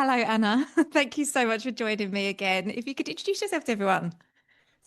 Hello, Anna. Thank you so much for joining me again. If you could introduce yourself to everyone.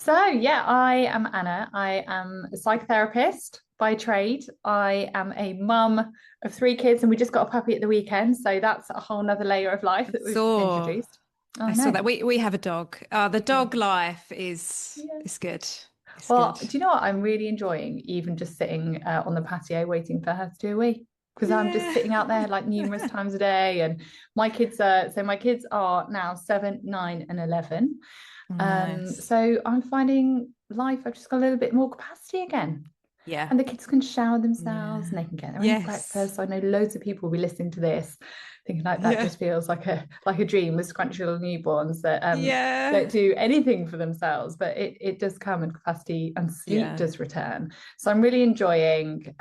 I am Anna. I am a psychotherapist by trade. I am a mum of three kids, and we just got a puppy at the weekend. So that's a whole nother layer of life I that we've saw, introduced. Oh, I saw no. that we have a dog. The Yeah. dog life is Yeah. is good. It's Well, good. do you know what? I'm really enjoying even just sitting on the patio waiting for her to do a wee because I'm just Yeah. sitting out there like numerous times a day. And my kids are now 7, 9, and 11. Nice. So I'm finding life, I've just got a little bit more capacity again. Yeah. And the kids can shower themselves and Yeah. they can get their own Yes. breakfast. So I know loads of people will be listening to this thinking like that Yeah. just feels like a dream with scrunchy little newborns that Yeah. don't do anything for themselves, but it does come in capacity and sleep Yeah. does return. So I'm really enjoying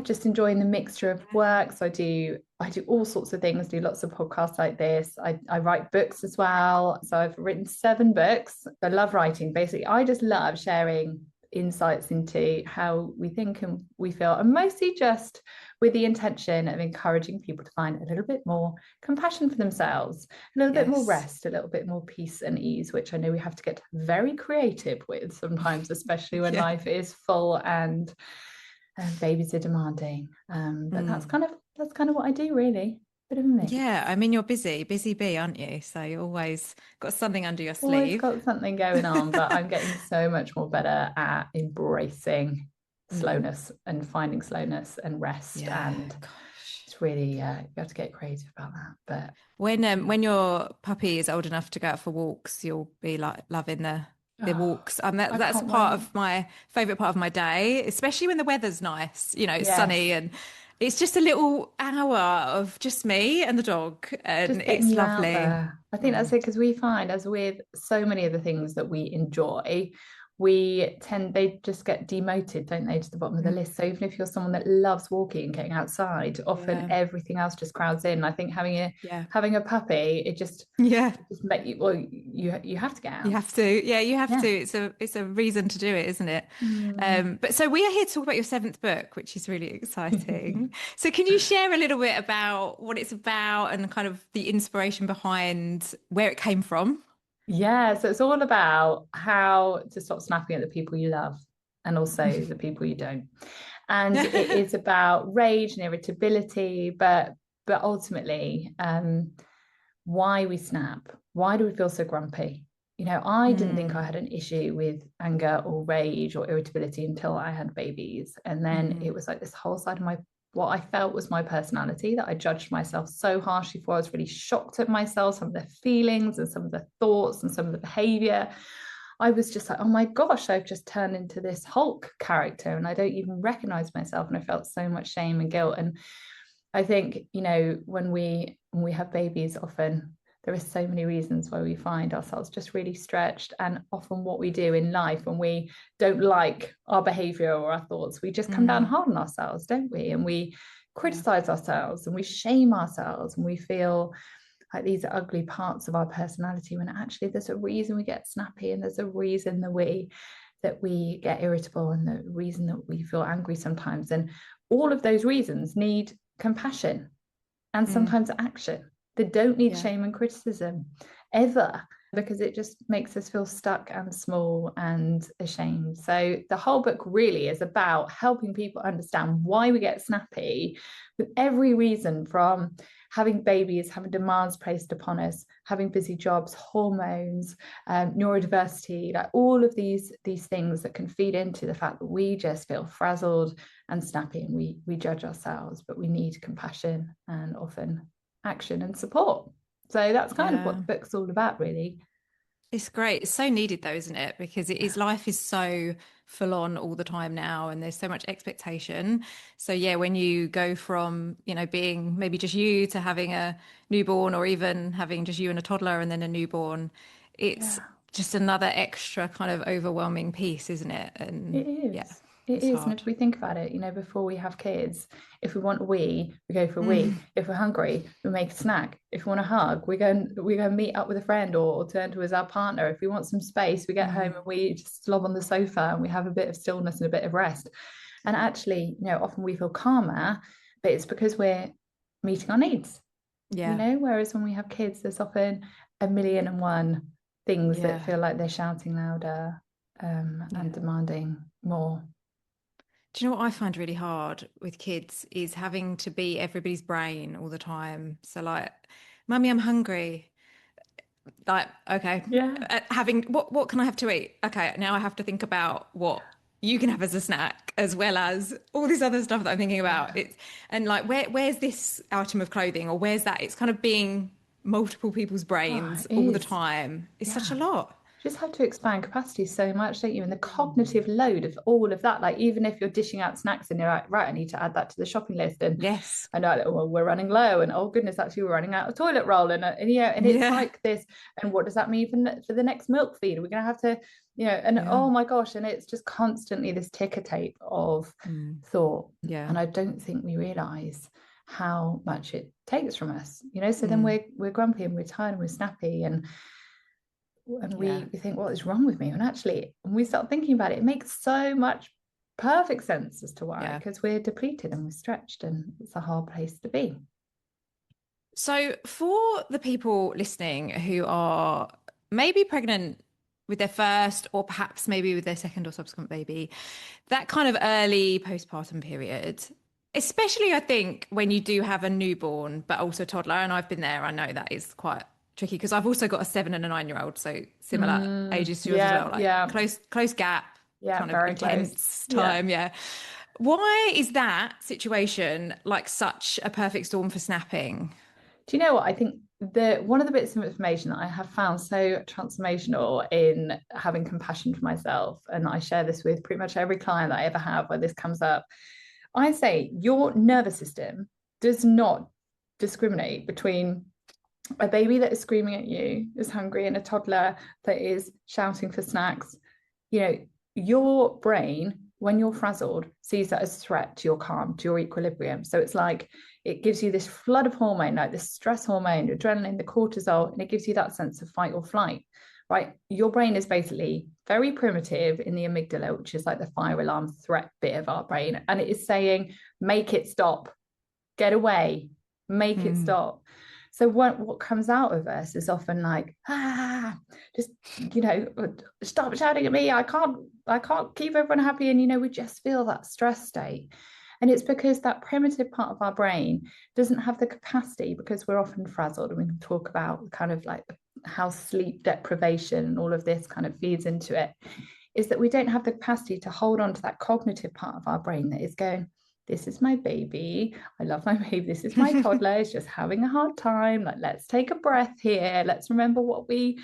just enjoying the mixture of work. So I do all sorts of things, do lots of podcasts like this. I write books as well. So I've written 7 books. I love writing. Basically, I just love sharing insights into how we think and we feel, and mostly just with the intention of encouraging people to find a little bit more compassion for themselves, a little bit more Yes. rest, a little bit more peace and ease, which I know we have to get very creative with sometimes, especially when Yeah. life is full and babies are demanding. But Mm. that's kind of what I do, really. Bit of a Yeah. mix. I mean, you're busy bee, aren't you? So you always got something under your Always sleeve. got something going on, but I'm getting so much more better at embracing Mm. slowness and finding slowness and rest. Yeah. And Gosh. it's really, you have to get creative about that. But When your puppy is old enough to go out for walks, you'll be like loving the oh, walks. And I that's can't part wait. of my favorite part of my day, especially when the weather's nice, it's sunny Yes, and it's just a little hour of just me and the dog and just getting it's you out lovely. there. I think that's Mm. it because we find, as with so many of the things that we enjoy, they just get demoted, don't they, to the bottom of the Mm. list. So even if you're someone that loves walking and getting outside, often Yeah. everything else just crowds in. I think Yeah. having a puppy, Yeah. it just make you well, you have to get You out. have to. Yeah, you have to. Yeah. It's a reason to do it, isn't it? Mm. But so we are here to talk about your seventh book, which is really exciting. So can you share a little bit about what it's about and kind of the inspiration behind where it came from? Yeah, so it's all about how to stop snapping at the people you love and also the people you don't. And it is about rage and irritability, but ultimately, why we snap. Why do we feel so grumpy? I didn't think I Mm, had an issue with anger or rage or irritability until I had babies. And then it mm, was like this whole side of what I felt was my personality that I judged myself so harshly for. I was really shocked at myself, some of the feelings and some of the thoughts and some of the behavior. I was just like, oh my gosh, I've just turned into this Hulk character and I don't even recognize myself. And I felt so much shame and guilt. And I think, when we have babies, often there are so many reasons why we find ourselves just really stretched. And often what we do in life when we don't like our behavior or our thoughts, we just come down mm. hard on ourselves, don't we? And we Yeah, criticize ourselves and we shame ourselves and we feel like these are ugly parts of our personality when actually there's a reason we get snappy and there's a reason that we get irritable and the reason that we feel angry sometimes. And all of those reasons need compassion and mm, sometimes action. They don't need yeah, shame and criticism ever because it just makes us feel stuck and small and ashamed. So the whole book really is about helping people understand why we get snappy with every reason from having babies, having demands placed upon us, having busy jobs, hormones, neurodiversity, like all of these things that can feed into the fact that we just feel frazzled and snappy and we judge ourselves, but we need compassion and often action and support. So that's kind of what yeah. the book's all about, really. It's great. It's so needed though, isn't it? Because life is so full on all the time now and there's so much expectation. So yeah, when you go from, being maybe just you to having a newborn or even having just you and a toddler and then a newborn, it's Yeah, just another extra kind of overwhelming piece, isn't it? it And yeah, is. It it's is. And hard. if we think about it, before we have kids, if we want a wee, we go for a wee. Mm, If we're hungry, we make a snack. If we want a hug, we go meet up with a friend or turn to as our partner. If we want some space, we get home mm, and we just slob on the sofa and we have a bit of stillness and a bit of rest. And actually, often we feel calmer, but it's because we're meeting our needs. Yeah. Whereas when we have kids, there's often a million and one things that Yeah. feel like they're shouting louder, and Yeah. demanding more. Do you know what I find really hard with kids is having to be everybody's brain all the time. So like, Mummy, I'm hungry. Like, okay, Yeah. having what can I have to eat? Okay, now I have to think about what you can have as a snack, as well as all this other stuff that I'm thinking about. Yeah. It's and like, where's this item of clothing, or where's that? It's kind of being multiple people's Oh, brains it all the is. time. It's such Yeah. a lot. You just have to expand capacity so much, don't you? And the cognitive load of all of that, like even if you're dishing out snacks and you're like, right, I need to add that to the shopping list. And Yes. I know, like, well, we're running low, and oh goodness, actually, we're running out of toilet roll, and it's Yeah. like this. And what does that mean for the next milk feed? We're gonna have to, and Yeah. oh my gosh, and it's just constantly this ticker tape of Mm. thought. Yeah. And I don't think we realize how much it takes from us, so then Mm. we're grumpy and we're tired and we're snappy, and Yeah. we think, what is wrong with me? And actually, when we start thinking about it, it makes so much perfect sense as to why, Yeah. because we're depleted and we're stretched, and it's a hard place to be. So, for the people listening who are maybe pregnant with their first, or perhaps maybe with their second or subsequent baby, that kind of early postpartum period, especially I think when you do have a newborn, but also a toddler, and I've been there, I know that is quite tricky because I've also got a 7 and a 9-year-old, so similar ages to yours as Yeah, well, like yeah, close gap, yeah, kind of very close. intense Yeah. time. Yeah. Why is that situation like such a perfect storm for snapping? Do you know what? I think the one of the bits of information that I have found so transformational in having compassion for myself, and I share this with pretty much every client that I ever have where this comes up. I say your nervous system does not discriminate between a baby that is screaming at you, is hungry, and a toddler that is shouting for snacks. You know, your brain, when you're frazzled, sees that as a threat to your calm, to your equilibrium. So it's like it gives you this flood of hormone, like this stress hormone, adrenaline, the cortisol, and it gives you that sense of fight or flight, right? Your brain is basically very primitive in the amygdala, which is like the fire alarm threat bit of our brain. And it is saying, make it stop, get away, make it Mm. stop. So what comes out of us is often like, just stop shouting at me. I can't keep everyone happy. And we just feel that stress state. And it's because that primitive part of our brain doesn't have the capacity, because we're often frazzled. And we can talk about kind of like how sleep deprivation and all of this kind of feeds into it, is that we don't have the capacity to hold on to that cognitive part of our brain that is going, this is my baby. I love my baby. This is my toddler. It's just having a hard time. Like, let's take a breath here. Let's remember what we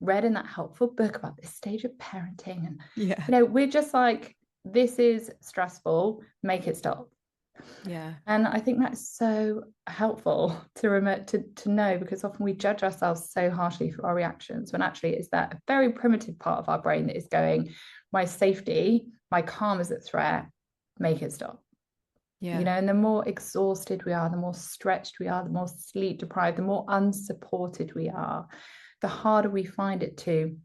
read in that helpful book about this stage of parenting. And, Yeah. we're just like, this is stressful. Make it stop. Yeah. And I think that's so helpful to know, because often we judge ourselves so harshly for our reactions, when actually it's that very primitive part of our brain that is going, my safety, my calm is at threat, make it stop. Yeah. And the more exhausted we are, the more stretched we are, the more sleep deprived, the more unsupported we are, the harder we find it to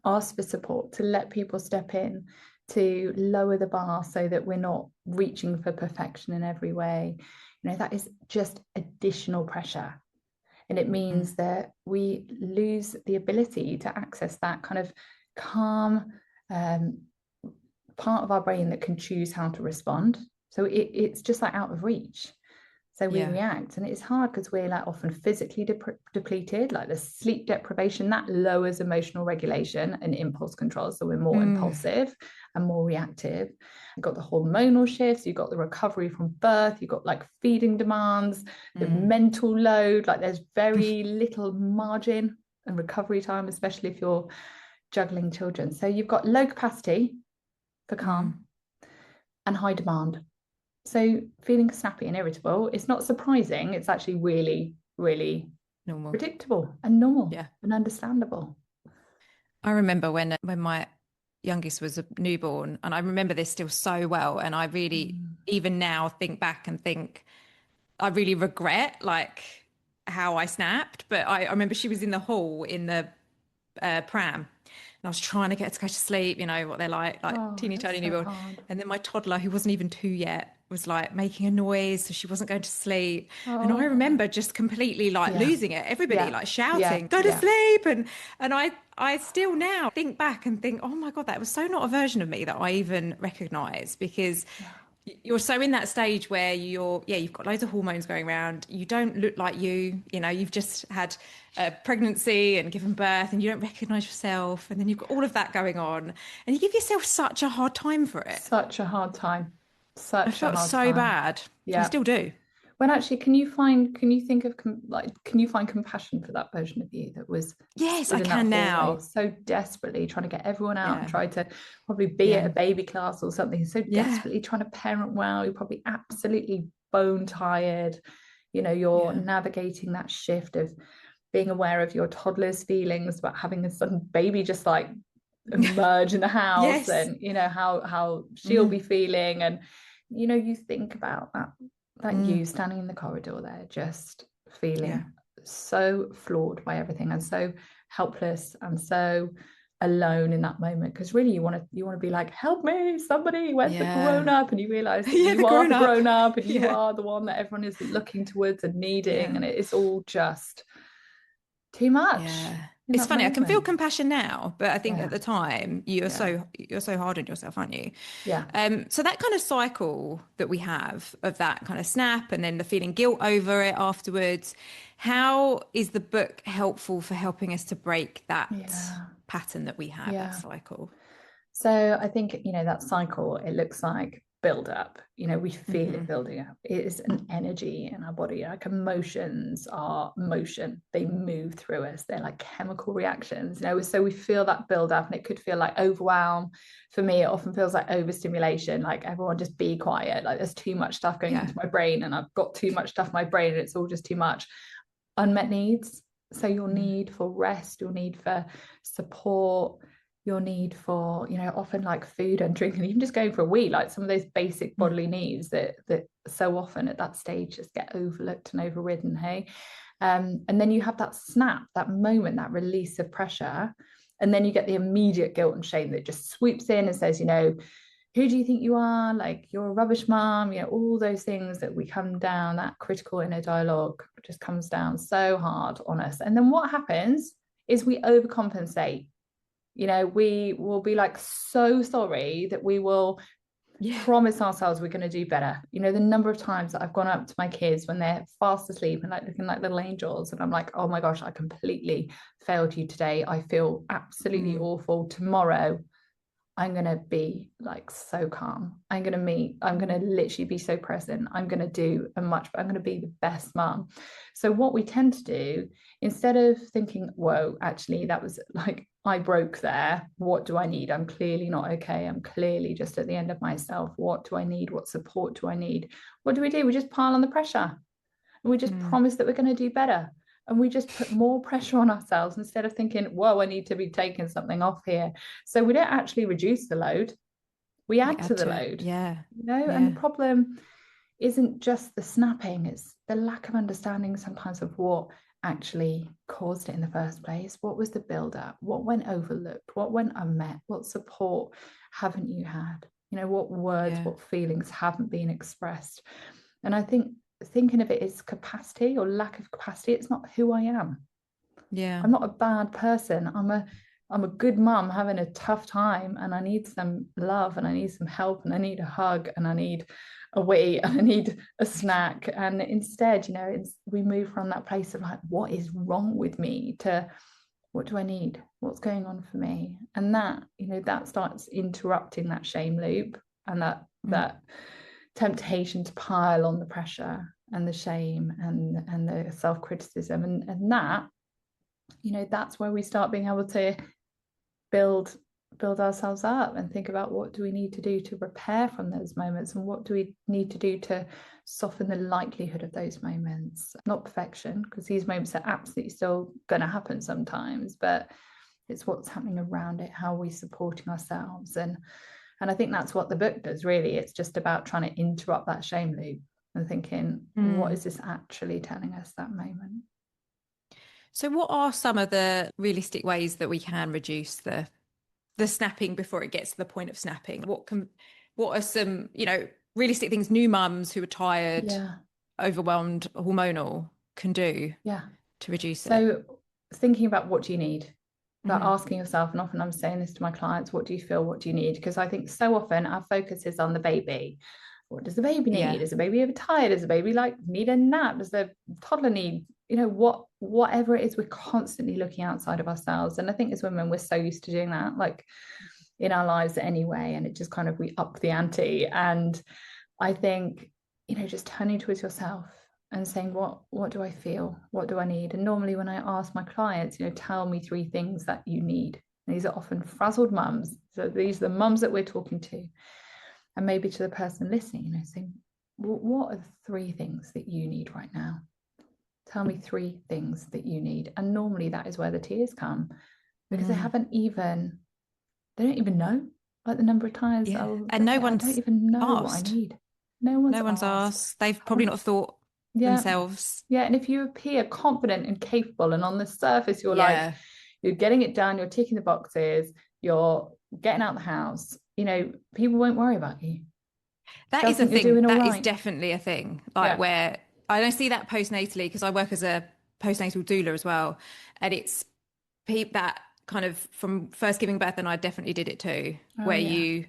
ask for support, to let people step in, to lower the bar so that we're not reaching for perfection in every way. That is just additional pressure. And it Mm. means that we lose the ability to access that kind of calm part of our brain that can choose how to respond. So it's just like out of reach. So we Yeah. react, and it's hard because we're like often physically depleted, like the sleep deprivation that lowers emotional regulation and impulse control. So we're more Mm. impulsive and more reactive. You've got the hormonal shifts, you've got the recovery from birth, you've got like feeding demands, the Mm. mental load, like there's very little margin and recovery time, especially if you're juggling children. So you've got low capacity for Mm. calm and high demand. So feeling snappy and irritable, it's not surprising. It's actually really, really Normal. predictable and normal Yeah. and understandable. I remember when my youngest was a newborn, and I remember this still so well. And I really, Mm. even now, think back and think I really regret like how I snapped. But I remember she was in the hall in the pram, and I was trying to get her to go to sleep. You know what they're like Oh, teeny it's tiny so newborn. hard. And then my toddler, who wasn't even 2 yet, was like making a noise, so she wasn't going to sleep. And I Oh, remember just completely like yeah, losing it. Everybody yeah, like yeah, shouting, "Go to yeah, sleep!" And I still now think back and think, "Oh my God, that was so not a version of me that I even recognize," because yeah. you're so in that stage where you've got loads of hormones going around. You don't look like you've just had a pregnancy and given birth and you don't recognize yourself. And then you've got all of that going on and you give yourself such a hard time for it. Such a hard time. I Such a felt hard so time. bad. I Yeah. still do. When actually, can you find compassion for that version of you that was Yes, stood I in that can hallway now. so desperately trying to get everyone out and Yeah. try to probably be at Yeah. a baby class or something, so Yeah. desperately trying to parent well, you're probably absolutely bone tired. You're Yeah. navigating that shift of being aware of your toddler's feelings about having a sudden baby just like emerge in the house, Yes. and how she'll be Mm. feeling, and you think about that Mm. you standing in the corridor there just Yeah. feeling so flawed by everything and so helpless and so alone in that moment, because really you want to be like, help me somebody, where's the grown Yeah. up, and you realize that Yeah, the you are grown the up. grown up and you Yeah. are the one that everyone is looking towards and needing, Yeah. and it's all just too much Yeah. in It's that funny. I can feel moment. compassion now, but I think at Yeah, the time yeah, you're so hard on yourself, aren't you? yeah, So that kind of cycle that we have of that kind of snap and then the feeling guilt over it afterwards, how is the book helpful for helping us to break that yeah, pattern that we have, that yeah. cycle? So I think, that cycle, it looks like build up. We feel it Hmm. building up. It is an energy in our body. Like emotions are motion. They move through us. They're like chemical reactions. So we feel that build up, and it could feel like overwhelm. For me, it often feels like overstimulation, like everyone just be quiet. Like there's too much stuff going Yeah. into my brain and I've got too much stuff in my brain and it's all just too much. Unmet needs. So your Mm. need for rest, your need for support, your need for, often like food and drink, and even just going for a wee, like some of those basic Mm. bodily needs that so often at that stage just get overlooked and overridden. Hey, and then you have that snap, that moment, that release of pressure, and then you get the immediate guilt and shame that just sweeps in and says, who do you think you are? Like, you're a rubbish mom, all those things that we come down, that critical inner dialogue just comes down so hard on us. And then what happens is we overcompensate. We will be like so sorry that we will Yeah. promise ourselves we're going to do better. The number of times that I've gone up to my kids when they're fast asleep and like looking like little angels, and I'm like, oh my gosh, I completely failed you today. I feel absolutely Mm. awful. Tomorrow I'm going to be like so calm. I'm going to literally be so present. I'm going to be the best mom. So, what we tend to do, instead of thinking, whoa, actually, that was like, I broke there. What do I need? I'm clearly not okay. I'm clearly just at the end of myself. What do I need? What support do I need? What do? We just pile on the pressure and we just Mm. promise that we're going to do better. And we just put more pressure on ourselves instead of thinking, whoa, I need to be taking something off here. So we don't actually reduce the load, we We add to add the to it. load, Yeah. and the Yeah. problem isn't just the snapping, it's the lack of understanding sometimes of what actually caused it in the first place. What was the build up? What went overlooked? What went unmet? What support haven't you had? What words, Yeah. what feelings haven't been expressed? And I think thinking of it as capacity or lack of capacity, it's not who I am. Yeah. I'm not a bad person. I'm a good mum having a tough time, and I need some love and I need some help and I need a hug and I need a wee and I need a snack. And instead, we move from that place of like, what is wrong with me, to what do I need? What's going on for me? And that starts interrupting that shame loop and Mm. that temptation to pile on the pressure and the shame and the self-criticism, and that's where we start being able to build ourselves up and think about what do we need to do to repair from those moments, and what do we need to do to soften the likelihood of those moments. Not perfection, because these moments are absolutely still going to happen sometimes, but it's what's happening around it, how are we supporting ourselves. And I think that's what the book does, really. It's just about trying to interrupt that shame loop and thinking, what Mm. is this actually telling us that moment? So what are some of the realistic ways that we can reduce the snapping before it gets to the point of snapping? What are some, realistic things new mums who are tired, Yeah. overwhelmed, hormonal can do Yeah. to reduce it. So thinking about what do you need, about Mm. asking yourself, and often I'm saying this to my clients, what do you feel, what do you need? Because I think so often our focus is on the baby. What does the baby Yeah. need? Is the baby overtired? Does the baby like need a nap? Does the toddler need, whatever it is, we're constantly looking outside of ourselves. And I think as women, we're so used to doing that, like in our lives anyway. And it just kind of, we up the ante. And I think, just turning towards yourself and saying, what do I feel? What do I need? And normally when I ask my clients, tell me 3 things that you need. And these are often frazzled mums. So these are the mums that we're talking to. And maybe to the person listening, saying, what are the 3 things that you need right now? Tell me 3 things that you need. And normally that is where the tears come, because Mm. they don't even know. Like the number of times Yeah. they'll And no say, I don't one's even know what I asked. need. No one's No one's asked. asked. They've probably And not thought yeah, themselves. yeah. And if you appear confident and capable, and on the surface you're like, Yeah. you're getting it done, you're ticking the boxes, you're getting out the house, people won't worry about you. That They'll is a think you're thing. doing all That is right. definitely a thing. Like Yeah. where I don't see that postnatally because I work as a postnatal doula as well. And it's that kind of from first giving birth, and I definitely did it too, Oh where yeah. you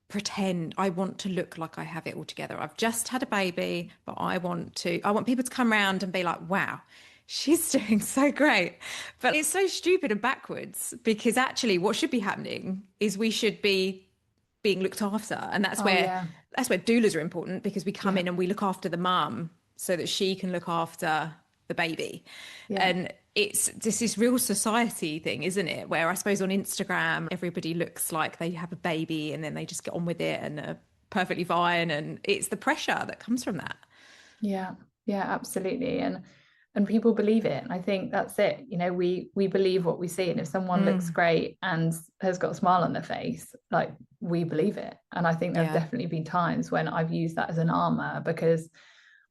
pretend I want to look like I have it all together. I've just had a baby, but I want people to come around and be like, wow, she's doing so great. But it's so stupid and backwards because actually what should be happening is we should be being looked after. And Oh yeah. that's where doulas are important because we come Yeah. in and we look after the mum so that she can look after the baby. Yeah. And it's just this real society thing, isn't it? Where I suppose on Instagram, everybody looks like they have a baby and then they just get on with it and are perfectly fine. And it's the pressure that comes from that. Yeah. Yeah, absolutely. And people believe it. I think that's it. We believe what we see. And if someone looks Mm, great and has got a smile on their face, like we believe it. And I think there've yeah. definitely been times when I've used that as an armor, because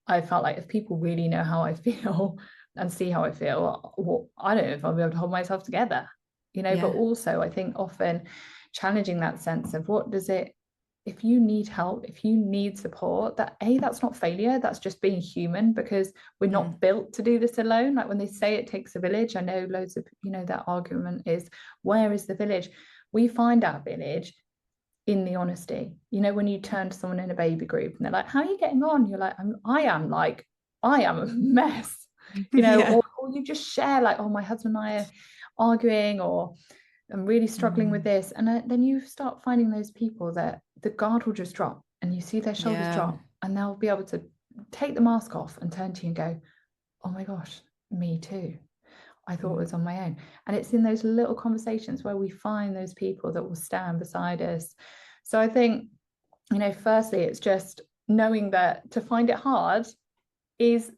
I felt like if people really know how I feel and see how I feel, well, I don't know if I'll be able to hold myself together, but Yeah. also I think often challenging that sense of what does it, if you need help, if you need support, that's not failure, that's just being human, because we're Mm, not built to do this alone. Like when they say it takes a village, I know loads of, that argument is, where is the village? We find our village in the honesty. When you turn to someone in a baby group and they're like, how are you getting on? You're like, I am a mess, yeah. or you just share like, oh, my husband and I are arguing, or I'm really struggling with Mm, this. And then you start finding those people that the guard will just drop and you see their shoulders yeah. drop, and they'll be able to take the mask off and turn to you and go, oh my gosh, me too. I thought it Mm, was on my own. And it's in those little conversations where we find those people that will stand beside us. So I think, firstly, it's just knowing that to find it hard is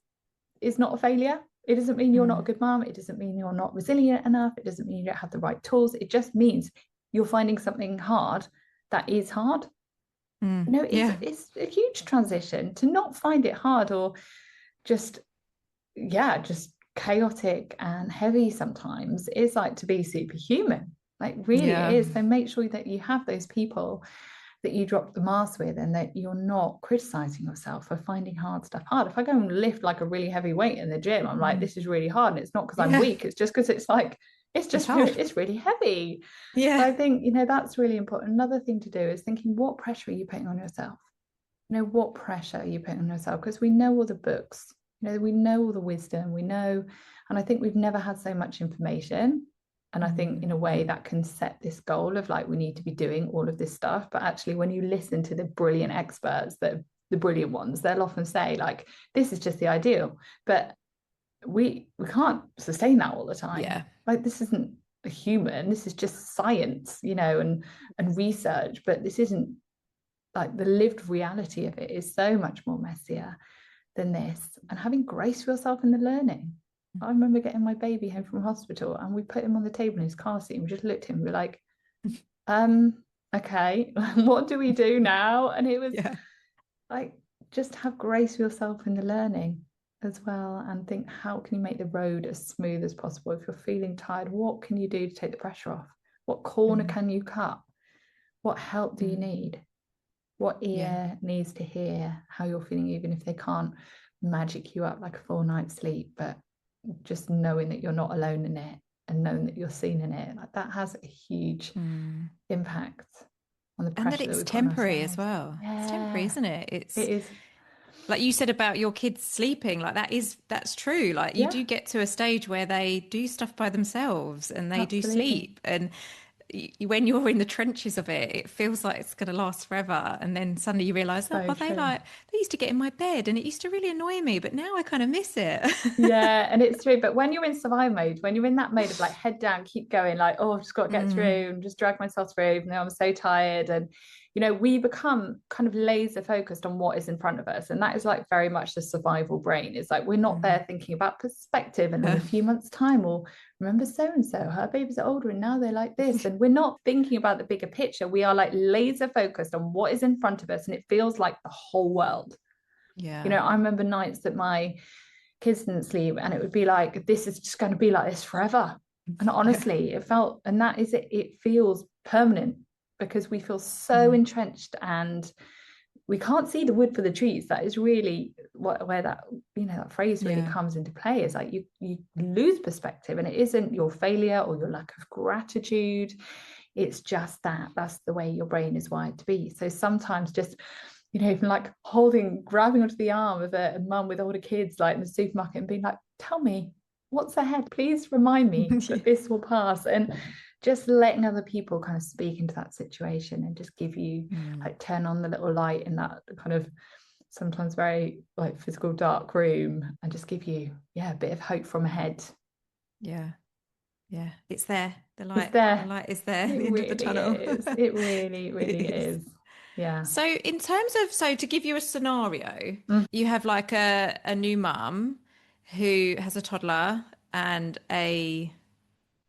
not a failure. It doesn't mean you're not a mm, good mom. It doesn't mean you're not resilient enough. It doesn't mean you don't have the right tools. It just means you're finding something hard that is hard. It's yeah. a huge transition to not find it hard, or just, yeah, just chaotic and heavy sometimes. It's like to be superhuman. Like really it Yeah. is. So make sure that you have those people that you drop the mask with, and that you're not criticizing yourself for finding hard stuff hard. If I go and lift like a really heavy weight in the gym, I'm like, Mm, this is really hard. And it's not because I'm yeah. weak, it's just because it's like, It's hard. it's really heavy. So Yeah. I think, that's really important. Another thing to do is thinking, what pressure are you putting on yourself? What pressure are you putting on yourself? Because we know all the books, we know all the wisdom, we know, and I think we've never had so much information. And I think in a way Mm. that can set this goal of like, we need to be doing all of this stuff. But actually, when you listen to the brilliant experts, the brilliant ones, they'll often say like, this is just the ideal. But we can't sustain that all the time. Yeah. Like this isn't a human, this is just science, and research. But this isn't, like the lived reality of it is so much more messier than this. And having grace for yourself in the learning. I remember getting my baby home from hospital and we put him on the table in his car seat and we just looked at him and we were like, okay, what do we do now? And it was Yeah. like, just have grace for yourself in the learning as well, and think, how can you make the road as smooth as possible? If you're feeling tired, what can you do to take the pressure off? What corner Mm. can you cut? What help do you Mm. need? What Yeah. ear needs to hear how you're feeling, even if they can't magic you up like a full night's sleep, but just knowing that you're not alone in it and knowing that you're seen in it, like that has a huge impact on the And that pressure that it's we put on temporary as ourselves. well. It's temporary, Yeah, isn't it? it It's is. like you said about your kids sleeping, like that's true. Like you Yeah, do get to a stage where they do stuff by themselves and they do absolutely. sleep. And when you're in the trenches of it, it feels like it's going to last forever. And then suddenly you realize, So oh, true. they used to get in my bed and it used to really annoy me, but now I kind of miss it. Yeah, and it's true. But when you're in survival mode, when you're in that mode of like head down, keep going, like, oh, I've just got to get through and just drag myself through, even though I'm so tired. And, we become kind of laser focused on what is in front of us. And that is like very much the survival brain. It's like we're not there thinking about perspective. And in a few months' time, we'll remember so and so, her babies are older and now they're like this. And we're not thinking about the bigger picture. We are like laser focused on what is in front of us. And it feels like the whole world. Yeah. I remember nights that my kids didn't sleep and it would be like, this is just going to be like this forever. And Yeah. honestly, it felt, and that is it, it feels permanent because we feel so entrenched and we can't see the wood for the trees. That is really where that, that phrase really Yeah. comes into play, is like you lose perspective, and it isn't your failure or your lack of gratitude. It's just that's the way your brain is wired to be. So sometimes just, even like grabbing onto the arm of a mum with older kids, like in the supermarket, and being like, tell me what's ahead. Please remind me that this will pass. And just letting other people kind of speak into that situation and just give you, like, turn on the little light in that kind of sometimes very like physical dark room and just give you, a bit of hope from ahead. Yeah. Yeah. It's there. It's The there. light is there at It the end of the really tunnel. is. It really, It really is. is. Yeah. So in terms of, so to give you a scenario, Mm, you have like a new mum who has a toddler and a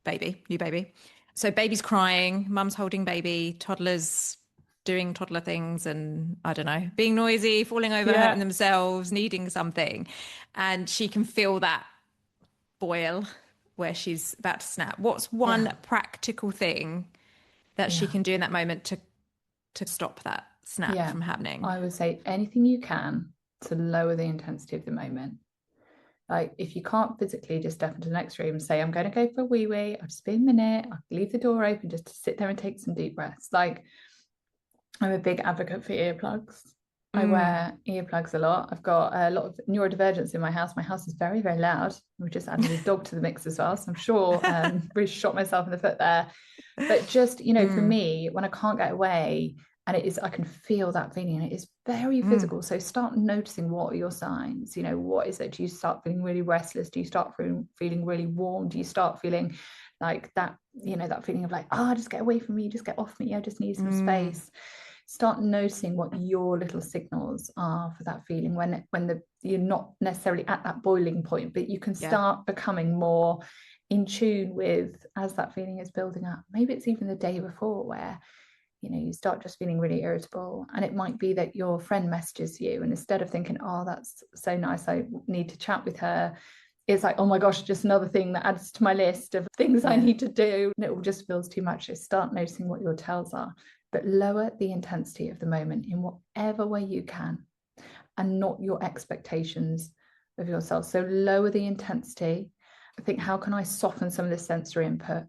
new baby. So baby's crying, mum's holding baby, toddler's doing toddler things and I don't know, being noisy, falling over, hurting yeah. themselves, needing something. And she can feel that boil where she's about to snap. What's one Yeah. practical thing that she Yeah. can do in that moment to stop that snap Yeah. from happening? I would say anything you can to lower the intensity of the moment. Like, if you can't physically just step into the next room and say, I'm going to go for a wee wee, I'll just be a minute, I'll leave the door open just to sit there and take some deep breaths. Like, I'm a big advocate for earplugs. I Mm. wear earplugs a lot. I've got a lot of neurodivergence in my house. My house is very, very loud. We've just added a dog to the mix as well. So I'm sure really shot myself in the foot there. But just, for Mm. me, when I can't get away, and it is, I can feel that feeling, and it is very Mm. physical. So start noticing, what are your signs? What is it? Do you start feeling really restless? Do you start feeling really warm? Do you start feeling like that, that feeling of like, oh, just get away from me, just get off me, I just need some Mm. space. Start noticing what your little signals are for that feeling when you're not necessarily at that boiling point, but you can Yeah. start becoming more in tune with, as that feeling is building up. Maybe it's even the day before where you start just feeling really irritable, and it might be that your friend messages you, and instead of thinking, oh, that's so nice, I need to chat with her, it's like, oh my gosh, just another thing that adds to my list of things I Yeah. need to do, and it all just feels too much. So start noticing what your tells are, but lower the intensity of the moment in whatever way you can, and not your expectations of yourself. So lower the intensity. I think, how can I soften some of this sensory input?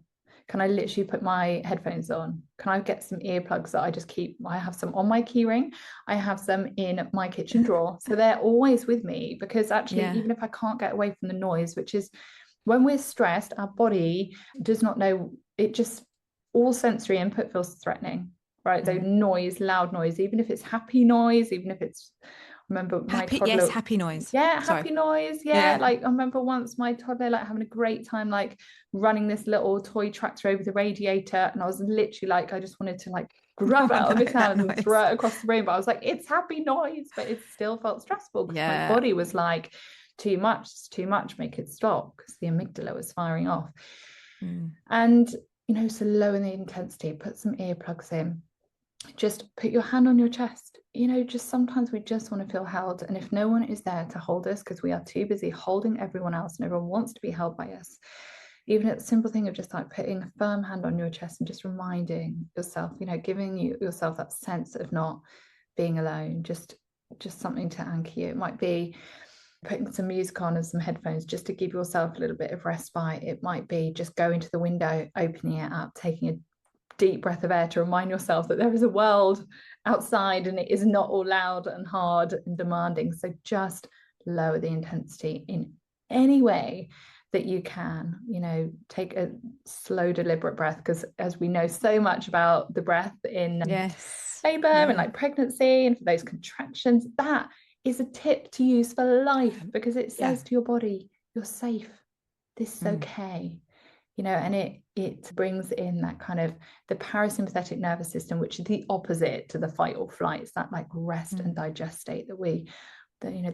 Can I literally put my headphones on? Can I get some earplugs that I just keep? I have some on my keyring. I have some in my kitchen drawer. So they're always with me, because actually, Yeah. even if I can't get away from the noise, which is, when we're stressed, our body does not know, it just, all sensory input feels threatening, right? So Mm. noise, loud noise, even if it's happy noise, even if it's, remember my Happy, yes, toddler, happy noise. yeah, Sorry. happy noise, yeah. Yeah. Like, I remember once my toddler like having a great time, like running this little toy tractor over the radiator, and I was literally like, I just wanted to like Oh grab it out of no, his that hands and noise. throw it across the room, but I was like, it's happy noise, but it still felt stressful because my Yeah. body was like, too much, it's too much, make it stop, because the amygdala was firing off. Mm. And so lower the intensity, put some earplugs in, just put your hand on your chest. Just sometimes we just want to feel held. And if no one is there to hold us, because we are too busy holding everyone else and everyone wants to be held by us, even a simple thing of just like putting a firm hand on your chest and just reminding yourself, giving yourself that sense of not being alone, just something to anchor you. It might be putting some music on and some headphones just to give yourself a little bit of respite. It might be just going to the window, opening it up, taking a deep breath of air to remind yourself that there is a world outside and it is not all loud and hard and demanding. So just lower the intensity in any way that you can. Take a slow, deliberate breath, because as we know so much about the breath in labor and like pregnancy and for those contractions, that is a tip to use for life, because it says to your body, you're safe, this is okay. And it brings in that kind of the parasympathetic nervous system, which is the opposite to the fight or flight. It's that like rest and digest state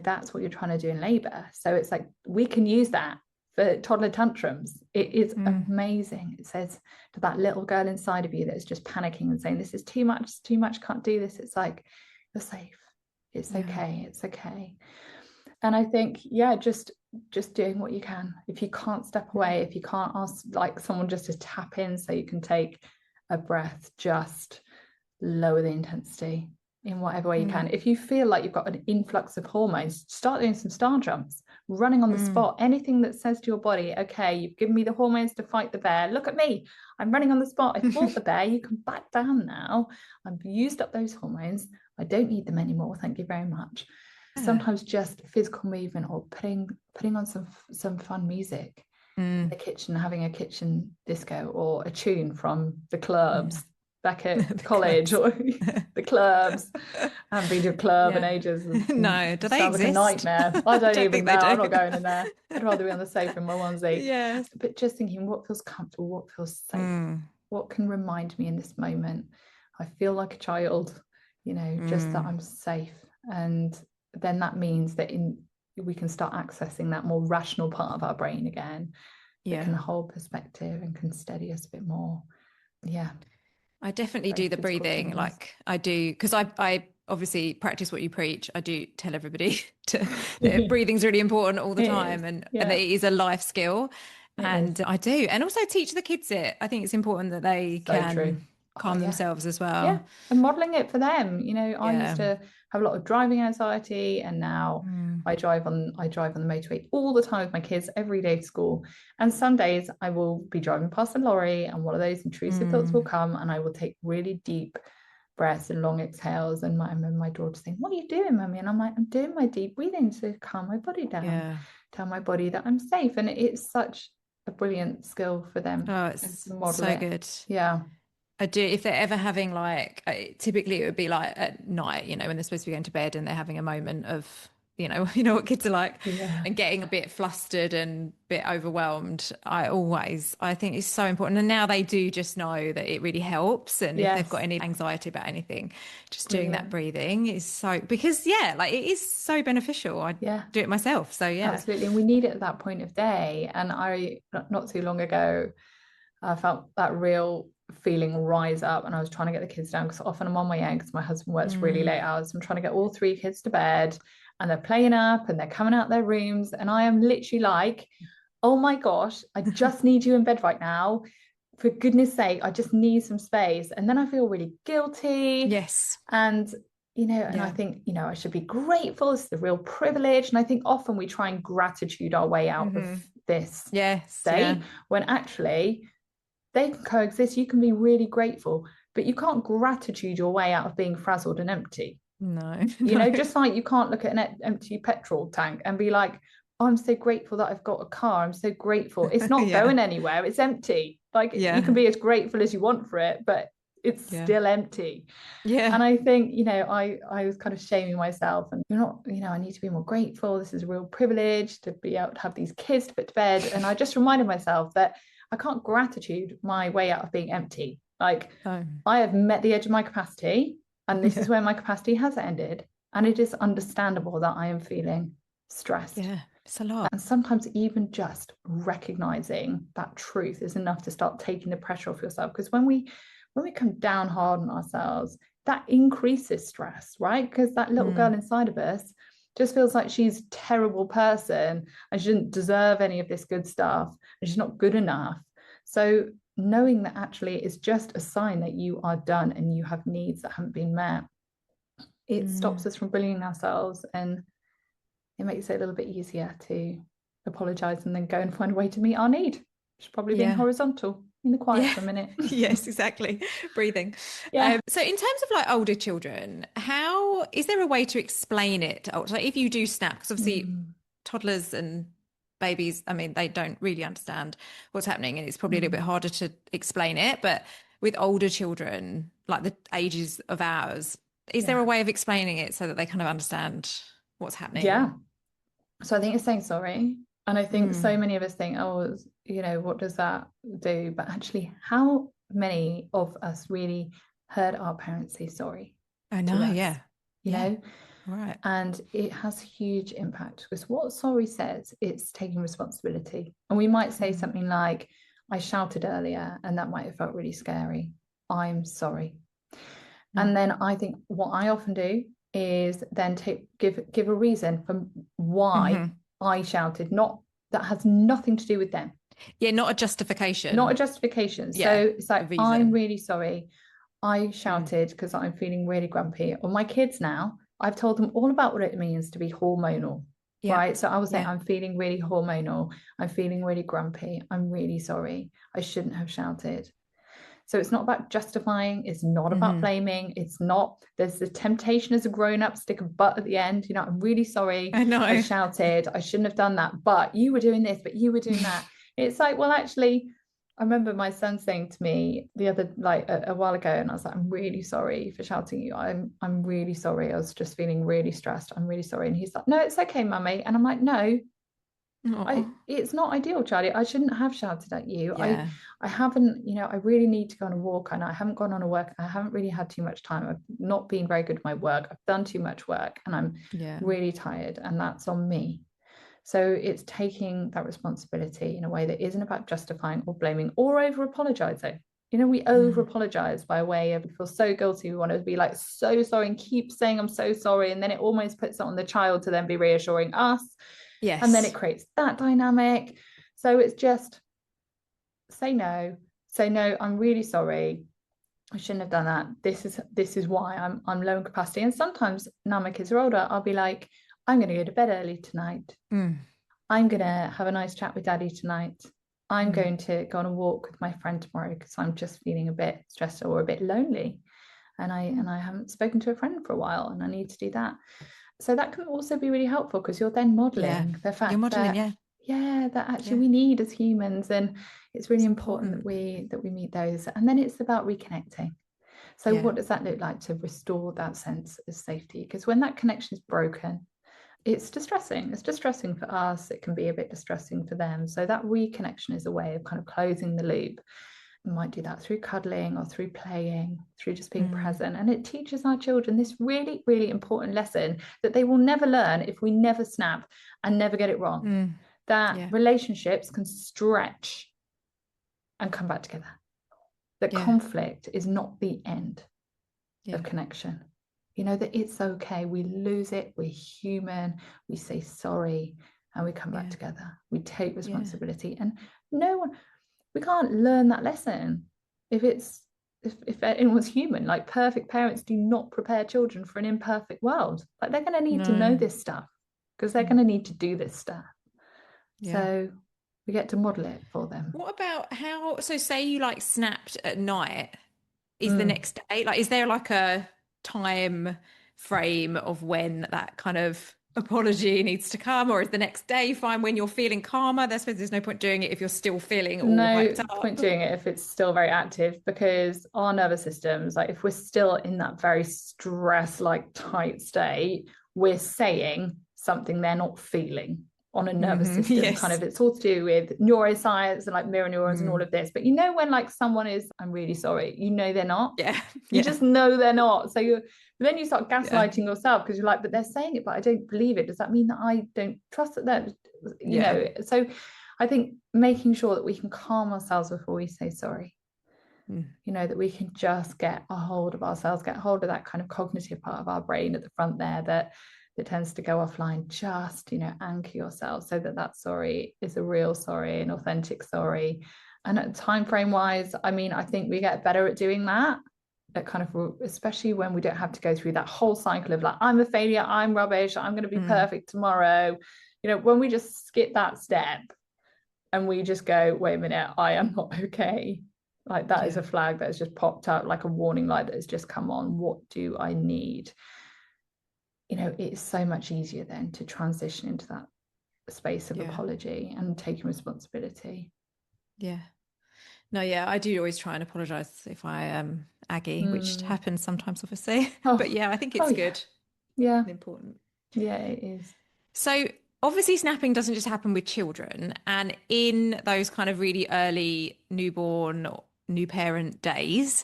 that's what you're trying to do in labor. So it's like we can use that for toddler tantrums. It is amazing. It says to that little girl inside of you that is just panicking and saying, this is too much, can't do this. It's like, you're safe. It's okay. It's okay. And I think, just doing what you can. If you can't step away, if you can't ask like someone just to tap in so you can take a breath, just lower the intensity in whatever way you can. If you feel like you've got an influx of hormones, start doing some star jumps, running on the spot, anything that says to your body, okay, you've given me the hormones to fight the bear. Look at me. I'm running on the spot. I fought the bear. You can back down now. I've used up those hormones. I don't need them anymore. Thank you very much. Sometimes just physical movement, or putting on some fun music in the kitchen, having a kitchen disco or a tune from the clubs back at college or the clubs. I haven't been to a club in ages. No, do they sounds exist? like a nightmare. I don't even know. I'm not going in there. I'd rather be on the sofa in my onesie. Yes. But just thinking, what feels comfortable, what feels safe, what can remind me in this moment I feel like a child, just that I'm safe. And then that means that we can start accessing that more rational part of our brain again, that can hold perspective and can steady us a bit more. I definitely do the breathing, like I do, because I obviously practice what you preach. I do tell everybody that breathing's really important all the time, and that it is a life skill. I do, and also teach the kids it. I think it's important that they can calm themselves as well. And modeling it for them. I used to have a lot of driving anxiety, and now I drive on the motorway all the time with my kids every day to school. And some days I will be driving past a lorry, and one of those intrusive thoughts will come, and I will take really deep breaths and long exhales. And my daughter's saying, "What are you doing, Mummy?" And I'm like, "I'm doing my deep breathing to calm my body down, tell my body that I'm safe." And it's such a brilliant skill for them. Oh, it's so good. I do. If they're ever having typically it would be like at night, when they're supposed to be going to bed and they're having a moment of, you know what kids are like, and getting a bit flustered and a bit overwhelmed. I think it's so important. And now they do just know that it really helps. And if they've got any anxiety about anything, just doing that breathing is because it is so beneficial. I do it myself. So absolutely. And we need it at that point of day. And I, not too long ago, I felt that real feeling rise up, and I was trying to get the kids down, because often I'm on my own because my husband works really late hours. I'm trying to get all three kids to bed, and they're playing up and they're coming out their rooms, and I am literally like, oh my gosh, I just need you in bed right now, for goodness sake, I just need some space. And then I feel really guilty, and I think I should be grateful, it's the real privilege. And I think often we try and gratitude our way out of this state, when actually they can coexist. You can be really grateful, but you can't gratitude your way out of being frazzled and empty. No. Just like you can't look at an empty petrol tank and be like, oh, I'm so grateful that I've got a car. I'm so grateful. It's not going anywhere. It's empty. Like you can be as grateful as you want for it, but it's still empty. And I think, I was kind of shaming myself, and you're not, I need to be more grateful. This is a real privilege to be able to have these kids to put to bed. And I just reminded myself that I can't gratitude my way out of being empty. I have met the edge of my capacity, and this is where my capacity has ended. And it is understandable that I am feeling stressed. It's a lot. And sometimes even just recognizing that truth is enough to start taking the pressure off yourself. Because when we come down hard on ourselves, that increases stress, right? Because that little girl inside of us just feels like she's a terrible person and she didn't deserve any of this good stuff, and she's not good enough. So knowing that actually it's just a sign that you are done and you have needs that haven't been met it stops us from bullying ourselves, and it makes it a little bit easier to apologize and then go and find a way to meet our need, which is probably being Yeah. horizontal in the quiet Yeah. for a minute. Yes, exactly. Breathing. Yeah. So in terms of like older children, how is there a way to explain it to older? Like if you do snap, because obviously Mm. toddlers and babies, I mean, they don't really understand what's happening, and it's probably a little bit Mm. harder to explain it. But with older children, like the ages of ours, is there a Yeah. way of explaining it so that they kind of understand what's Yeah. happening? So I think it's saying sorry. And I think so Mm, many of us think, oh, what does that do? But actually, how many of us really heard our parents say sorry I to know, us? yeah. You Yeah. know, Right. and it has huge impact because what sorry says, it's taking responsibility. And we might say Mm, something like, I shouted earlier and that might have felt really scary. I'm sorry. mm, And then I think what I often do is then give a reason for why hmm. I shouted, not that has nothing to do with them, Yeah, not a not a justification. justification. So Yeah, it's a like, I'm reason. really sorry. I Mm, shouted because I'm feeling really grumpy. Or my kids now, I've told them all about what it means to be hormonal, yeah, right? So I will say, yeah. I'm feeling really hormonal. I'm feeling really grumpy. I'm really sorry. I shouldn't have shouted. So it's not about justifying. It's not about Hmm. blaming. It's not, there's the temptation as a grown up, stick a but at the end. I'm really sorry. I I know. shouted. I shouldn't have done that. But you were doing this, but you were doing that. It's like, well, actually, I remember my son saying to me the other, like a while ago, and I was like, I'm really sorry for shouting at you. I'm really sorry. I was just feeling really stressed. I'm really sorry. And he's like, no, it's okay, mummy. And I'm like, no, Oh, it's not ideal, Charlie. I shouldn't have shouted at you. I yeah, I haven't, I really need to go on a walk, and I haven't gone on a work. I haven't really had too much time. I've not been very good at my work. I've done too much work and I'm yeah. really tired, and that's on me. So it's taking that responsibility in a way that isn't about justifying or blaming or over apologizing. We over Mm, apologize by way of we feel so guilty. We want to be like so sorry and keep saying I'm so sorry. And then it almost puts it on the child to then be reassuring us. And then it yes. creates that dynamic. So it's just say no, say no, I'm really sorry. I shouldn't have done that. This is why I'm low in capacity. And sometimes now my kids are older, I'll be like, I'm gonna go to bed early tonight. Mm, I'm gonna have a nice chat with daddy tonight. I'm mm, going to go on a walk with my friend tomorrow because I'm just feeling a bit stressed or a bit lonely. And I mm. and I haven't spoken to a friend for a while and I need to do that. So that can also be really helpful because you're then Yeah. modeling the You're fact modeling, that yeah, yeah, that actually yeah. we need as humans, and it's really It's important important. that we meet those. And then it's about reconnecting. So Yeah. what does that look like to restore that sense of safety? Because when that connection is broken, it's distressing. It's distressing for us. It can be a bit distressing for them. So that reconnection is a way of kind of closing the loop. We might do that through cuddling or through playing, through just being Mm, present. And it teaches our children this really, really important lesson that they will never learn if we never snap and never get it wrong. mm, That yeah, relationships can stretch and come back together. That yeah, conflict is not the end of yeah, connection. That it's okay. We lose it. We're human. We say sorry and we come back yeah, together. We take yeah. responsibility. And no one, we can't learn that lesson if it's if anyone's human. Like perfect parents do not prepare children for an imperfect world. Like they're going to need to know No. this stuff because they're Mm, going to need to do this stuff. yeah. So we get to model it for them. What about how, so say you like snapped at night, is the Mm. next day, like, is there like a time frame of when that kind of apology needs to come, or is the next day fine when you're feeling calmer? I suppose there's no point doing it if you're still feeling all hyped No up. point doing it if it's still very active because our nervous systems, like if we're still in that very stress like tight state, we're saying something they're not feeling on a nervous system kind Yes. of. It's all to do with neuroscience and like mirror neurons and all Mm, of this. But when like someone is, I'm really sorry, they're not. yeah. You Yeah. just know they're not. So then you start Yeah. gaslighting yourself because you're like, but they're saying it, but I don't believe it. Does that mean that I don't trust that Yeah. so I think making sure that we can calm ourselves before we say sorry, Mm, that we can just get a hold of ourselves, get a hold of that kind of cognitive part of our brain at the front there that tends to go offline. Just, anchor yourself so that sorry is a real sorry, an authentic sorry. And time frame wise, I mean, I think we get better at doing that. that kind of, especially when we don't have to go through that whole cycle of like, I'm a failure, I'm rubbish, I'm going to be perfect tomorrow. When we just skip that step and we just go, wait a minute, I am not okay. Like that is a flag that has just popped up, like a warning light that has just come on. What do I need? It's so much easier then to transition into that space of apology and taking responsibility. Yeah. No, yeah, I do always try and apologize if I am aggy, which happens sometimes, obviously. But yeah, I think it's good yeah, and important. yeah, it is. So obviously, snapping doesn't just happen with children, and in those kind of really early newborn or new parent days,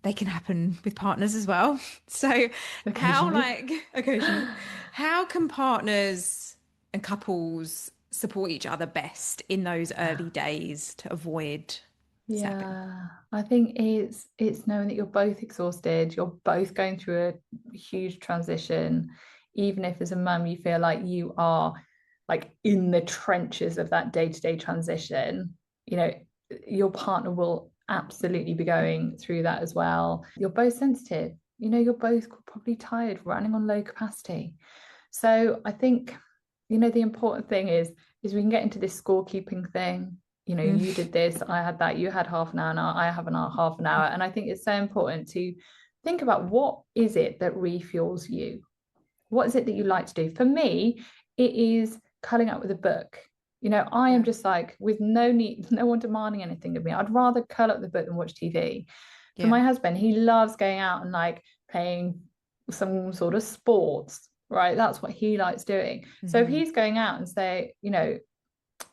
they can happen with partners as well. So how, Occasionally. like, occasionally, how can partners and couples support each other best in those early days to avoid snapping? Yeah, I think it's knowing that you're both exhausted, you're both going through a huge transition. Even if as a mum you feel like you are like in the trenches of that day-to-day transition, you know, your partner will absolutely be going through that as well. You're both sensitive, you're both probably tired, running on low capacity. So I think, the important thing is we can get into this scorekeeping thing. You did this, I had that, you had half an hour, now I have half an hour. And I think it's so important to think about, what is it that refuels you? What is it that you like to do? For me, it is curling up with a book. I am just like, with no one demanding anything of me. I'd rather curl up with a book than watch TV. For my husband, he loves going out and like playing some sort of sports, right? That's what he likes doing. So if he's going out and say,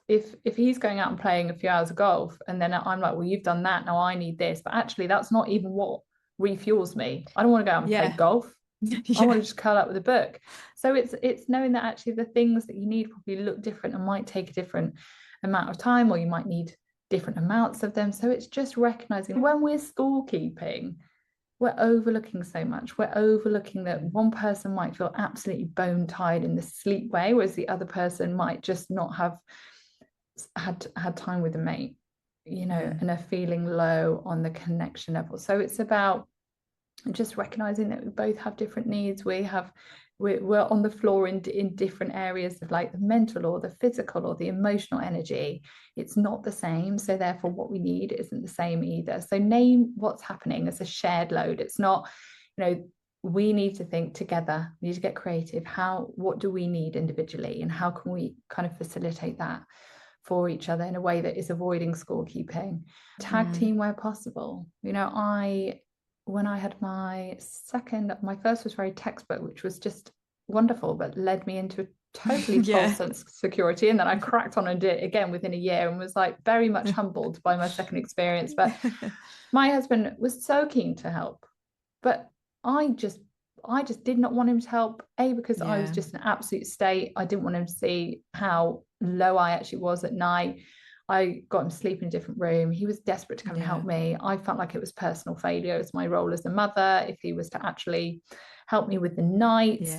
if he's going out and playing a few hours of golf, and then I'm like, well, you've done that, now I need this. But actually, that's not even what refuels me. I don't want to go out and play golf. I want to just curl up with a book. So it's knowing that actually the things that you need probably look different and might take a different amount of time, or you might need different amounts of them. So it's just recognizing when we're scorekeeping, we're overlooking so much. We're overlooking that one person might feel absolutely bone tired in the sleep way, whereas the other person might just not have had time with a mate, and are feeling low on the connection level. So it's about just recognizing that we both have different needs. We're on the floor in different areas of like the mental or the physical or the emotional energy. It's not the same, so therefore what we need isn't the same either. So name what's happening as a shared load. It's not, we need to think together, we need to get creative. What do we need individually, and how can we kind of facilitate that for each other in a way that is avoiding scorekeeping? Tag team where possible. When I had my first was very textbook, which was just wonderful, but led me into a totally false sense of security. And then I cracked on and did it again within a year, and was like very much humbled by my second experience. But my husband was so keen to help, but I just did not want him to help, because I was just in an absolute state. I didn't want him to see how low I actually was at night. I got him to sleep in a different room. He was desperate to come and help me. I felt like it was personal failure as my role as a mother if he was to actually help me with the nights.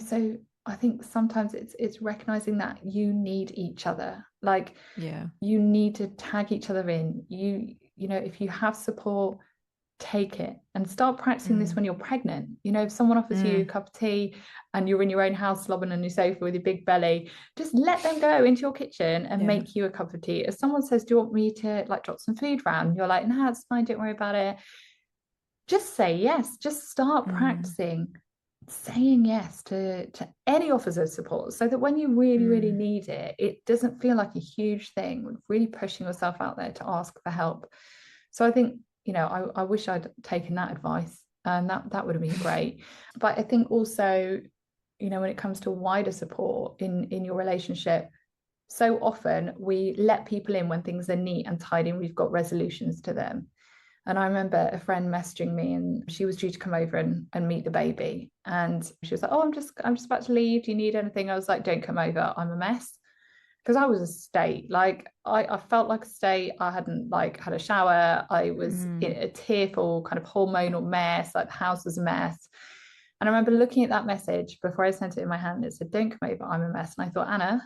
So I think sometimes it's recognizing that you need each other. Like, you need to tag each other in. If you have support, take it, and start practicing this when you're pregnant. If someone offers you a cup of tea and you're in your own house slobbering on your sofa with your big belly, just let them go into your kitchen and make you a cup of tea. If someone says, do you want me to like drop some food around, you're like, no, it's fine, don't worry about it. Just say yes. Just start practicing saying yes to any offers of support, so that when you really need it, it doesn't feel like a huge thing, really pushing yourself out there to ask for help. So I think, I wish I'd taken that advice, and that would have been great. But I think also, when it comes to wider support in your relationship, so often we let people in when things are neat and tidy and we've got resolutions to them. And I remember a friend messaging me, and she was due to come over and meet the baby. And she was like, oh, I'm just about to leave. Do you need anything? I was like, don't come over. I'm a mess. Because I was a state. Like I felt like a state. I hadn't like had a shower. I was in a tearful kind of hormonal mess. Like the house was a mess. And I remember looking at that message before I sent it in my hand. It said, don't come over. I'm a mess. And I thought, Anna,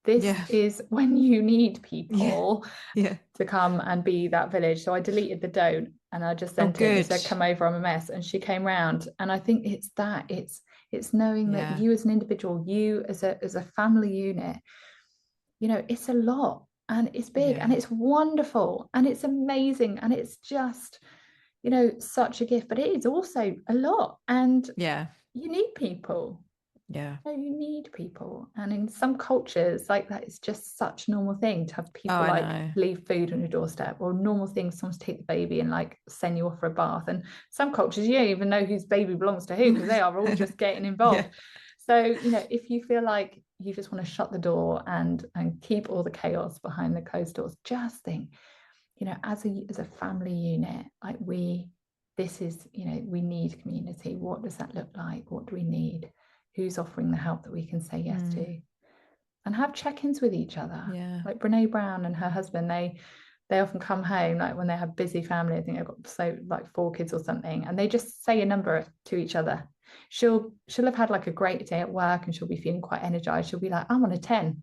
This Yeah. is when you need Yeah. people Yeah. to come and be that village. So I deleted the don't and I just Oh, sent it and just good. said, come over, I'm a mess. And she came round. And I think it's knowing that Yeah. you as an individual, you as a family unit, it's a lot and it's big and Yeah. it's wonderful and it's amazing and it's just, such a gift, but it is also a lot. And Yeah. you need people. Yeah. You need people. And in some cultures, like that is just such a normal thing to have Oh, people I like know. leave food on your doorstep, or normal thing, someone to take the baby and like send you off for a bath. And some cultures, you don't even know whose baby belongs to who because they are all I know. just getting Yeah. involved. So, if you feel like you just want to shut the door and keep all the chaos behind the closed doors, just think, as a family unit, like this is, we need community. What does that look like? What do we need? Who's offering the help that we can say yes Mm. to? And have check-ins with each other. Yeah. Like Brene Brown and her husband, they often come home like when they have busy family. I think they've got so like 4 kids or something, and they just say a number to each other. She'll have had like a great day at work and she'll be feeling quite energized. She'll be like, I'm on a 10.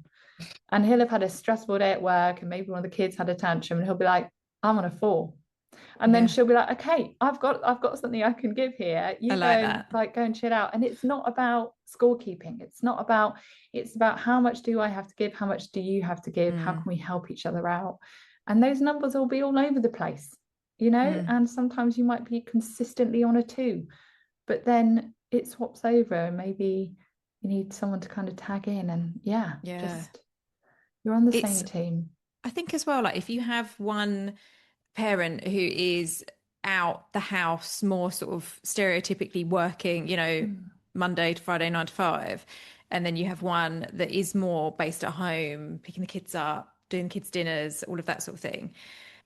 And he'll have had a stressful day at work and maybe one of the kids had a tantrum and he'll be like, I'm on a 4. And then Yeah. she'll be like, okay, I've got something I can give here. I You like that. go and chill out. And it's not about scorekeeping. It's about how much do I have to give? How much do you have to give? How can Mm. we help each other out? And those numbers will be all over the place, Mm. and sometimes you might be consistently on a 2, but then it swaps over and maybe you need someone to kind of tag in and yeah, Yeah. just you're on the It's, same team. I think as well, like if you have one parent who is out the house more sort of stereotypically working, Mm. Monday to Friday, 9 to 5, and then you have one that is more based at home, picking the kids up, doing the kids' dinners, all of that sort of thing.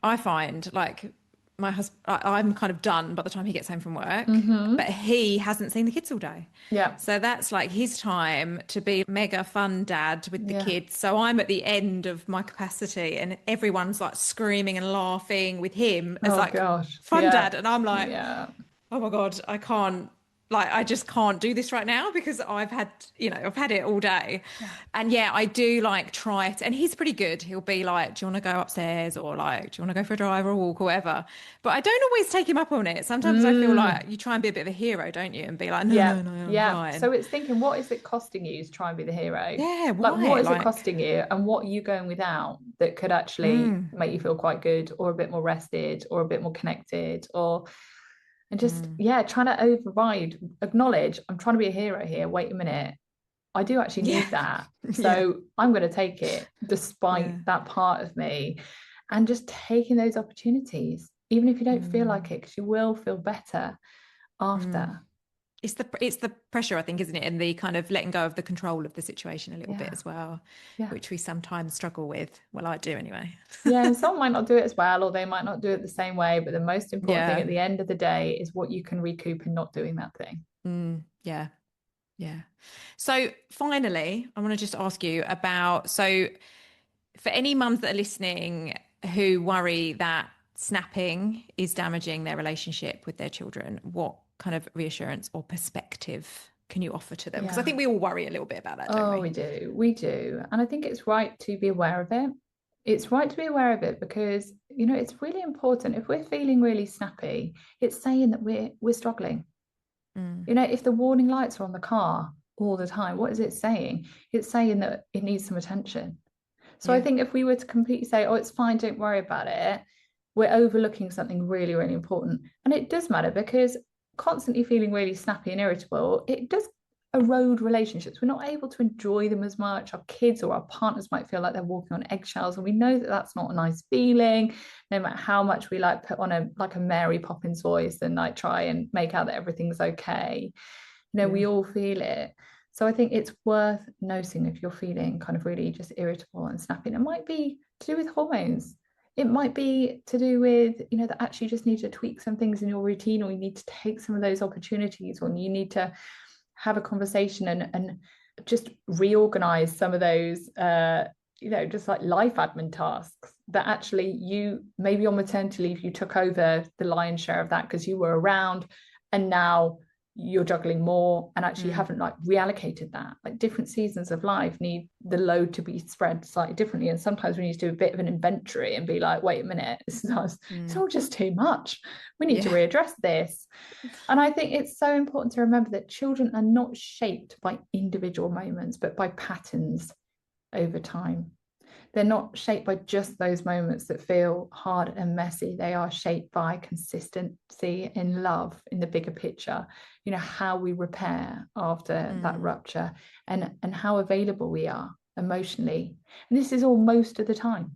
I find like my husband, I'm kind of done by the time he gets home from work, but Mm-hmm. he hasn't seen the kids all day. Yeah. So that's like his time to be mega fun dad with the Yeah. kids. So I'm at the end of my capacity and everyone's like screaming and laughing with him as Oh like gosh. fun Yeah. dad. And I'm like, Yeah. oh my God, I just can't do this right now because I've had it all day. Yeah. And yeah, I do like try it. And he's pretty good. He'll be like, do you want to go upstairs or like, do you want to go for a drive or a walk or whatever? But I don't always take him up on it. Sometimes I feel like Mm. you try and be a bit of a hero, don't you? And be like, no, Yeah. no, no, I'm Yeah. fine. So it's thinking, what is it costing you to try and be the hero? Yeah, Like, what why? is it Like, costing you? And what are you going without that could actually mm, make you feel quite good or a bit more rested or a bit more connected and just, mm. yeah, trying to override, acknowledge, I'm trying to be a hero here. Wait a minute. I do actually Yeah, need that. yeah, So I'm going to take it yeah. despite that part of me and just taking those opportunities, even if you don't feel like Mm, it, because you will feel better mm. after. It's the pressure, I think, isn't it? And the kind of letting go of the control of the situation a little bit Yeah. as well, Yeah. which we sometimes struggle with. Well, I do anyway. Yeah. And some might not do it as well, or they might not do it the same way. But the most important thing Yeah. at the end of the day is what you can recoup in not doing that thing. Yeah. Yeah. So finally, I want to just ask you about, so for any mums that are listening who worry that snapping is damaging their relationship with their children, what kind of reassurance or perspective can you offer to them? Because I Yeah. think we all worry a little bit about that, don't Oh, we we? do. We do. And I think it's right to be aware of it. It's right to be aware of it because, it's really important. If we're feeling really snappy, it's saying that we're struggling. Mm, If the warning lights are on the car all the time, what is it saying? It's saying that it needs some attention. So I yeah. think if we were to completely say, oh, it's fine, don't worry about it, we're overlooking something really, really important. And it does matter because constantly feeling really snappy and irritable, it does erode relationships. We're not able to enjoy them as much. Our kids or our partners might feel like they're walking on eggshells, and we know that that's not a nice feeling. No matter how much we like put on a Mary Poppins voice and like try and make out that everything's okay, Yeah. we all feel it. So I think it's worth noticing if you're feeling kind of really just irritable and snapping. It might be to do with hormones. It might be to do with, that actually you just need to tweak some things in your routine, or you need to take some of those opportunities, or you need to have a conversation and just reorganize some of those just like life admin tasks that actually you maybe on maternity leave you took over the lion's share of that because you were around, and now you're juggling more and actually you Mm. haven't like reallocated that. Like different seasons of life need the load to be spread slightly differently. And sometimes we need to do a bit of an inventory and be like, wait a minute, it's Mm. all just too much. We need to Yeah. readdress this. And I think it's so important to remember that children are not shaped by individual moments, but by patterns over time. They're not shaped by just those moments that feel hard and messy. They are shaped by consistency in love in the bigger picture, how we repair after that Mm. rupture, and how available we are emotionally. And this is all most of the time.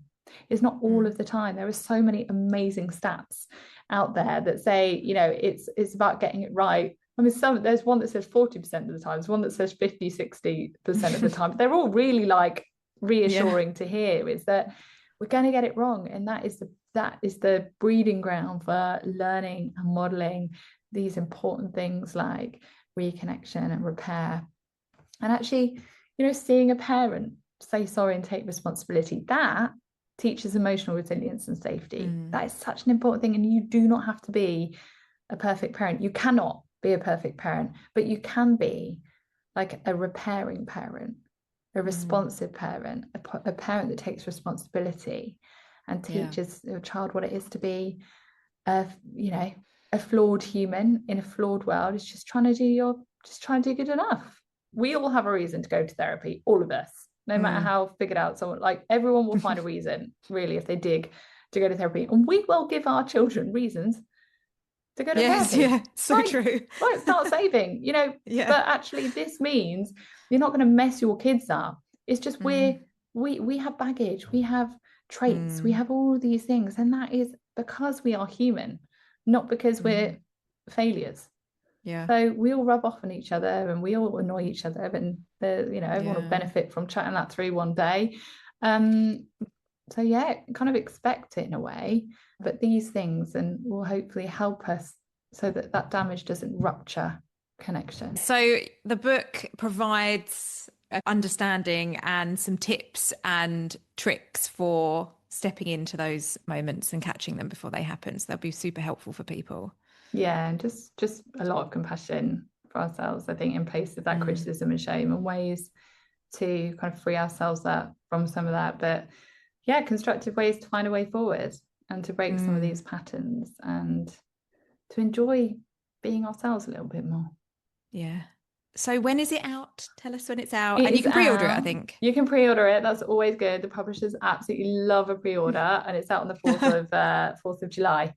It's not all Mm. of the time. There are so many amazing stats out there that say, it's about getting it right. I mean, there's one that says 40% of the time, there's one that says 50, 60% of the time. They're all really like Yeah. reassuring to hear, is that we're going to get it wrong, and that is the breeding ground for learning and modeling these important things like reconnection and repair. And actually, seeing a parent say sorry and take responsibility, that teaches emotional resilience and safety. Mm. That is such an important thing, and you do not have to be a perfect parent. You cannot be a perfect parent, but you can be like a repairing parent, a Mm. responsive parent, a parent that takes responsibility and Yeah. teaches your child what it is to be a, a flawed human in a flawed world. Is just trying to do good enough. We all have a reason to go to therapy, all of us, no matter Mm. how figured out someone, like everyone will find a reason, really, if they dig, to go to therapy. And we will give our children reasons to go to Yes, therapy. yeah, so Right, true. right, start saving, Yeah. but actually this means you're not going to mess your kids up. It's just Mm. we have baggage, we have traits, we Mm. have all these things, and that is because we are human, not because Mm. we're failures. Yeah. So we all rub off on each other and we all annoy each other, and everyone will Yeah. benefit from chatting that through one day. um so yeah, kind of expect it in a way, but these things and will hopefully help us so that that damage doesn't rupture connection. So the book provides a understanding and some tips and tricks for stepping into those moments and catching them before they happen. So they'll be super helpful for people. Yeah, and just a lot of compassion for ourselves, I think, in place of that Mm. criticism and shame, and ways to kind of free ourselves up from some of that. But yeah, constructive ways to find a way forward and to break some of Mm. these patterns and to enjoy being ourselves a little bit more. Yeah. So when is it out? Tell us when it's out. It And you is can pre-order it, I out. think. You can pre-order it. That's always good. The publishers absolutely love a pre-order, and it's out on the 4th of July.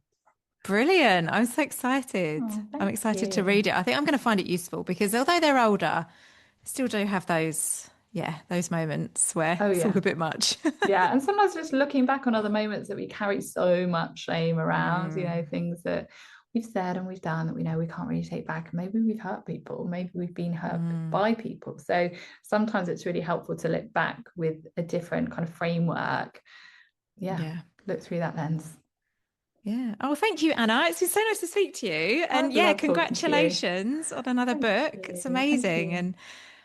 Brilliant. I'm so excited. Oh, I'm thank excited to you. read it. I think I'm going to find it useful because although they're older, I still do have those moments where Oh it's all yeah. a bit much. Yeah. And sometimes just looking back on other moments that we carry so much shame around, Mm. things that we've said and we've done that we know we can't really take back. Maybe we've hurt people, maybe we've been hurt Mm. by people. So sometimes it's really helpful to look back with a different kind of framework. Yeah. Yeah. Look through that lens. Yeah. Oh, thank you, Anna. It's been so nice to speak to you. And I've yeah, loved talking to you. congratulations on another Thank book. It's you. Thank amazing. you. And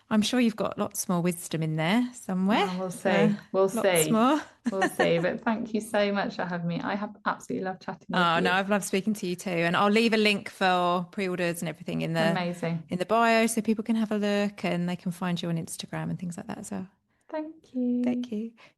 I'm sure you've got lots more wisdom in there somewhere. Oh, we'll So see. We'll lots see. more. We'll see. But thank you so much for having me. I have absolutely loved chatting with Oh no, you. I've loved speaking to you too. And I'll leave a link for pre-orders and everything Amazing. in the bio so people can have a look and they can find you on Instagram and things like that as well. Thank you. Thank you.